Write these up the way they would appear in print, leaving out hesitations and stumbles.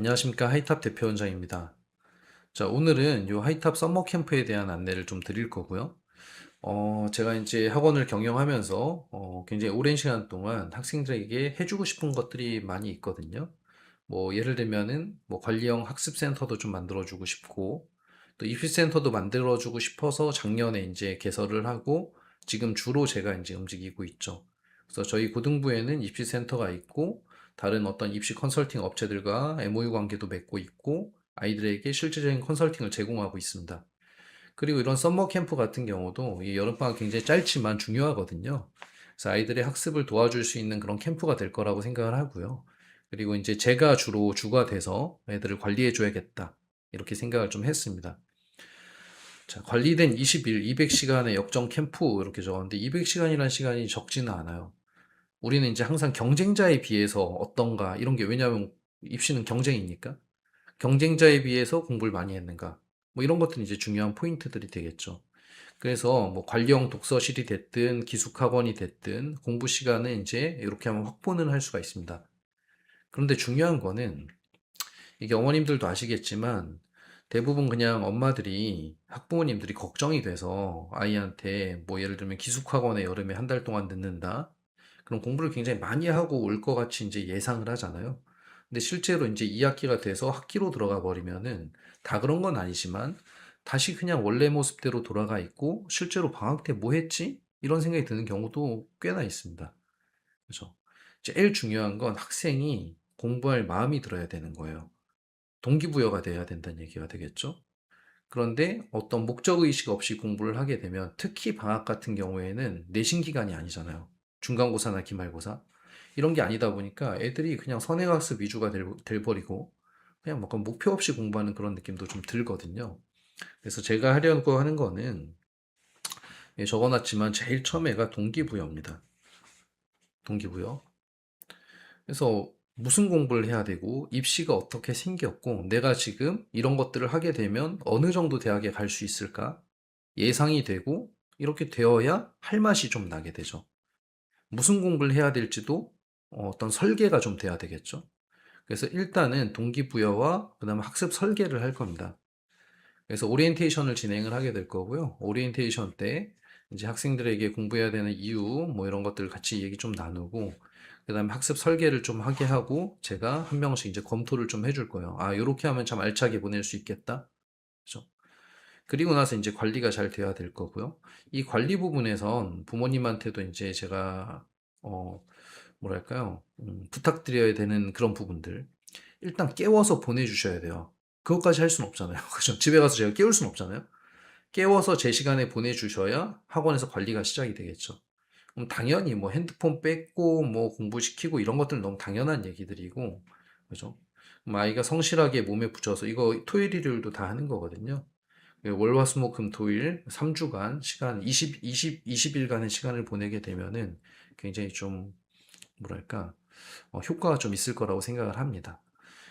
안녕하십니까. 하이탑 대표원장입니다. 자, 오늘은 요 하이탑 썸머 캠프에 대한 안내를 좀 드릴 거고요. 제가 이제 학원을 경영하면서 굉장히 오랜 시간 동안 학생들에게 해주고 싶은 것들이 많이 있거든요. 뭐 예를 들면은 뭐 관리형 학습센터도 좀 만들어주고 싶고 또 입시센터도 만들어주고 싶어서 작년에 이제 개설을 하고 지금 주로 제가 이제 움직이고 있죠. 그래서 저희 고등부에는 입시센터가 있고 다른 어떤 입시 컨설팅 업체들과 MOU 관계도 맺고 있고 아이들에게 실질적인 컨설팅을 제공하고 있습니다. 그리고 이런 썸머 캠프 같은 경우도 이 여름방학 굉장히 짧지만 중요하거든요. 그래서 아이들의 학습을 도와줄 수 있는 그런 캠프가 될 거라고 생각을 하고요. 그리고 이제 제가 주로 주가 돼서 애들을 관리해 줘야겠다. 이렇게 생각을 좀 했습니다. 자, 관리된 20일, 200시간의 역정 캠프 이렇게 적었는데 200시간이라는 시간이 적지는 않아요. 우리는 이제 항상 경쟁자에 비해서 어떤가 이런 게 왜냐하면 입시는 경쟁이니까 경쟁자에 비해서 공부를 많이 했는가 뭐 이런 것들이 이제 중요한 포인트들이 되겠죠. 그래서 뭐 관리형 독서실이 됐든 기숙학원이 됐든 공부 시간은 이제 이렇게 하면 확보는 할 수가 있습니다. 그런데 중요한 거는 이게 어머님들도 아시겠지만 대부분 그냥 엄마들이 학부모님들이 걱정이 돼서 아이한테 뭐 예를 들면 기숙학원에 여름에 한 달 동안 듣는다. 그럼 공부를 굉장히 많이 하고 올 것 같이 이제 예상을 하잖아요. 근데 실제로 이제 2학기가 돼서 학기로 들어가 버리면은 다 그런 건 아니지만 다시 그냥 원래 모습대로 돌아가 있고 실제로 방학 때 뭐 했지? 이런 생각이 드는 경우도 꽤나 있습니다. 그죠? 제일 중요한 건 학생이 공부할 마음이 들어야 되는 거예요. 동기부여가 돼야 된다는 얘기가 되겠죠? 그런데 어떤 목적의식 없이 공부를 하게 되면 특히 방학 같은 경우에는 내신 기간이 아니잖아요. 중간고사나 기말고사. 이런 게 아니다 보니까 애들이 그냥 선행학습 위주가 돼버리고 그냥 뭔가 목표 없이 공부하는 그런 느낌도 좀 들거든요. 그래서 제가 하려고 하는 거는 예, 적어놨지만 제일 처음에가 동기부여입니다. 동기부여. 그래서 무슨 공부를 해야 되고 입시가 어떻게 생겼고 내가 지금 이런 것들을 하게 되면 어느 정도 대학에 갈 수 있을까? 예상이 되고 이렇게 되어야 할 맛이 좀 나게 되죠. 무슨 공부를 해야 될지도 어떤 설계가 좀 돼야 되겠죠. 그래서 일단은 동기부여와 그다음에 학습 설계를 할 겁니다. 그래서 오리엔테이션을 진행을 하게 될 거고요. 오리엔테이션 때 이제 학생들에게 공부해야 되는 이유 뭐 이런 것들 같이 얘기 좀 나누고 그다음에 학습 설계를 좀 하게 하고 제가 한 명씩 이제 검토를 좀 해줄 거예요. 아, 요렇게 하면 참 알차게 보낼 수 있겠다. 그죠? 그리고 나서 이제 관리가 잘 돼야 될 거고요. 이 관리 부분에선 부모님한테도 이제 제가 어 뭐랄까요? 부탁드려야 되는 그런 부분들. 일단 깨워서 보내주셔야 돼요. 그것까지 할 수는 없잖아요. 그죠? 집에 가서 제가 깨울 수는 없잖아요. 깨워서 제 시간에 보내주셔야 학원에서 관리가 시작이 되겠죠. 그럼 당연히 뭐 핸드폰 뺏고 뭐 공부시키고 이런 것들은 너무 당연한 얘기들이고, 그죠? 그럼 아이가 성실하게 몸에 붙여서 이거 토요일 일요일도 다 하는 거거든요. 월화수목금토일 3주간 시간 20일간의 시간을 보내게 되면은 굉장히 좀 뭐랄까 효과가 좀 있을 거라고 생각을 합니다.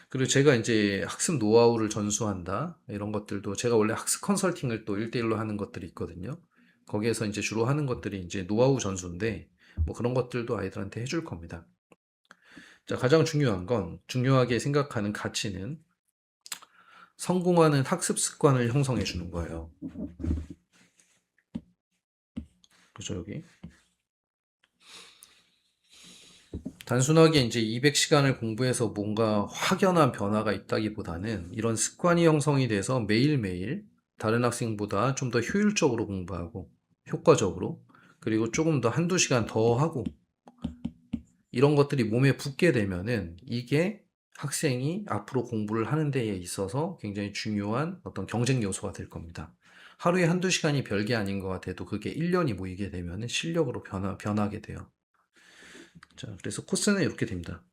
그리고 제가 이제 학습 노하우를 전수한다 이런 것들도 제가 원래 학습 컨설팅을 또 1대1로 하는 것들이 있거든요. 거기에서 이제 주로 하는 것들이 이제 노하우 전수인데 뭐 그런 것들도 아이들한테 해줄 겁니다. 자, 가장 중요한 건 중요하게 생각하는 가치는 성공하는 학습 습관을 형성해 주는 거예요. 그죠, 여기? 단순하게 이제 200시간을 공부해서 뭔가 확연한 변화가 있다기보다는 이런 습관이 형성이 돼서 매일매일 다른 학생보다 좀 더 효율적으로 공부하고 효과적으로 그리고 조금 더 한두 시간 더 하고 이런 것들이 몸에 붙게 되면은 이게 학생이 앞으로 공부를 하는 데에 있어서 굉장히 중요한 어떤 경쟁 요소가 될 겁니다. 하루에 한두 시간이 별게 아닌 것 같아도 그게 1년이 모이게 되면은 실력으로 변하게 돼요. 자, 그래서 코스는 이렇게 됩니다.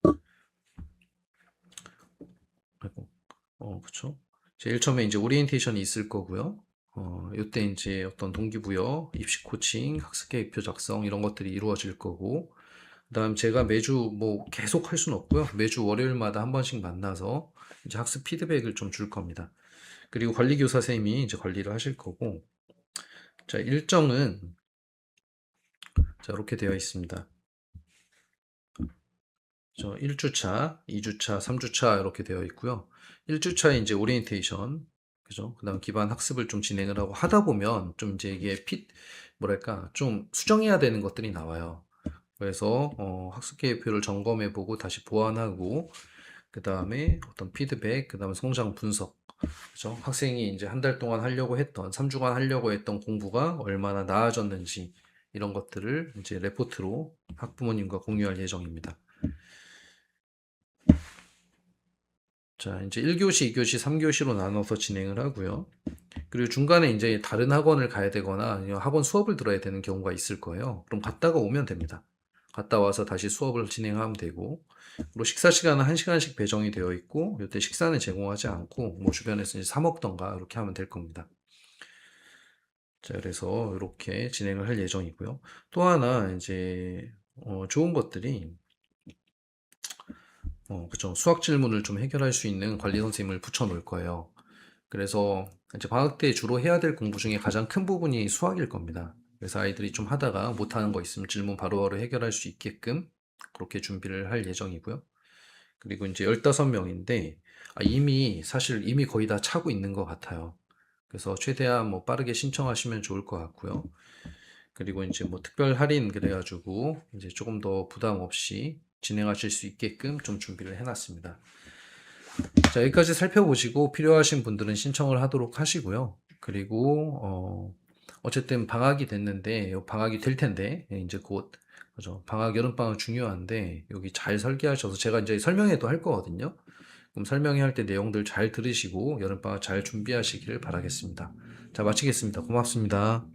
아이고. 그쵸. 제일 처음에 이제 오리엔테이션이 있을 거고요. 요때 이제 어떤 동기부여, 입시 코칭, 학습 계획표 작성 이런 것들이 이루어질 거고, 그다음 제가 매주 뭐 계속 할 수는 없고요. 매주 월요일마다 한 번씩 만나서 이제 학습 피드백을 좀 줄 겁니다. 그리고 관리교사 쌤이 이제 관리를 하실 거고, 자, 일정은 자, 이렇게 되어 있습니다. 저 1주차, 2주차, 3주차 이렇게 되어 있고요. 1주차에 이제 오리엔테이션, 그죠? 그다음 기반 학습을 좀 진행을 하고 하다 보면 좀 이제 이게 뭐랄까, 좀 수정해야 되는 것들이 나와요. 그래서 학습 계획표를 점검해 보고 다시 보완하고 그다음에 어떤 피드백, 그다음에 성장 분석. 그죠? 학생이 이제 한 달 동안 하려고 했던, 3주간 하려고 했던 공부가 얼마나 나아졌는지 이런 것들을 이제 레포트로 학부모님과 공유할 예정입니다. 자, 이제 1교시, 2교시, 3교시로 나눠서 진행을 하고요. 그리고 중간에 이제 다른 학원을 가야 되거나 아니면 학원 수업을 들어야 되는 경우가 있을 거예요. 그럼 갔다가 오면 됩니다. 갔다 와서 다시 수업을 진행하면 되고, 그리고 식사 시간은 1시간씩 배정이 되어 있고, 이때 식사는 제공하지 않고, 뭐 주변에서 이제 사 먹던가 이렇게 하면 될 겁니다. 자, 그래서 이렇게 진행을 할 예정이고요. 또 하나 이제 좋은 것들이 그쵸. 수학 질문을 좀 해결할 수 있는 관리 선생님을 붙여 놓을 거예요. 그래서 이제 방학 때 주로 해야 될 공부 중에 가장 큰 부분이 수학일 겁니다. 그래서 아이들이 좀 하다가 못하는 거 있으면 질문 바로바로 해결할 수 있게끔 그렇게 준비를 할 예정이고요. 그리고 이제 15명인데 사실 이미 거의 다 차고 있는 것 같아요. 그래서 최대한 뭐 빠르게 신청하시면 좋을 것 같고요. 그리고 이제 뭐 특별 할인 그래가지고 이제 조금 더 부담 없이 진행하실 수 있게끔 좀 준비를 해놨습니다. 자, 여기까지 살펴보시고 필요하신 분들은 신청을 하도록 하시고요. 그리고 어쨌든 방학이 됐는데 방학이 될 텐데 이제 곧 그죠? 방학 여름방학 중요한데 여기 잘 설계하셔서 제가 이제 설명회도 할 거거든요. 그럼 설명회 할 때 내용들 잘 들으시고 여름방학 잘 준비하시길 바라겠습니다. 자, 마치겠습니다. 고맙습니다.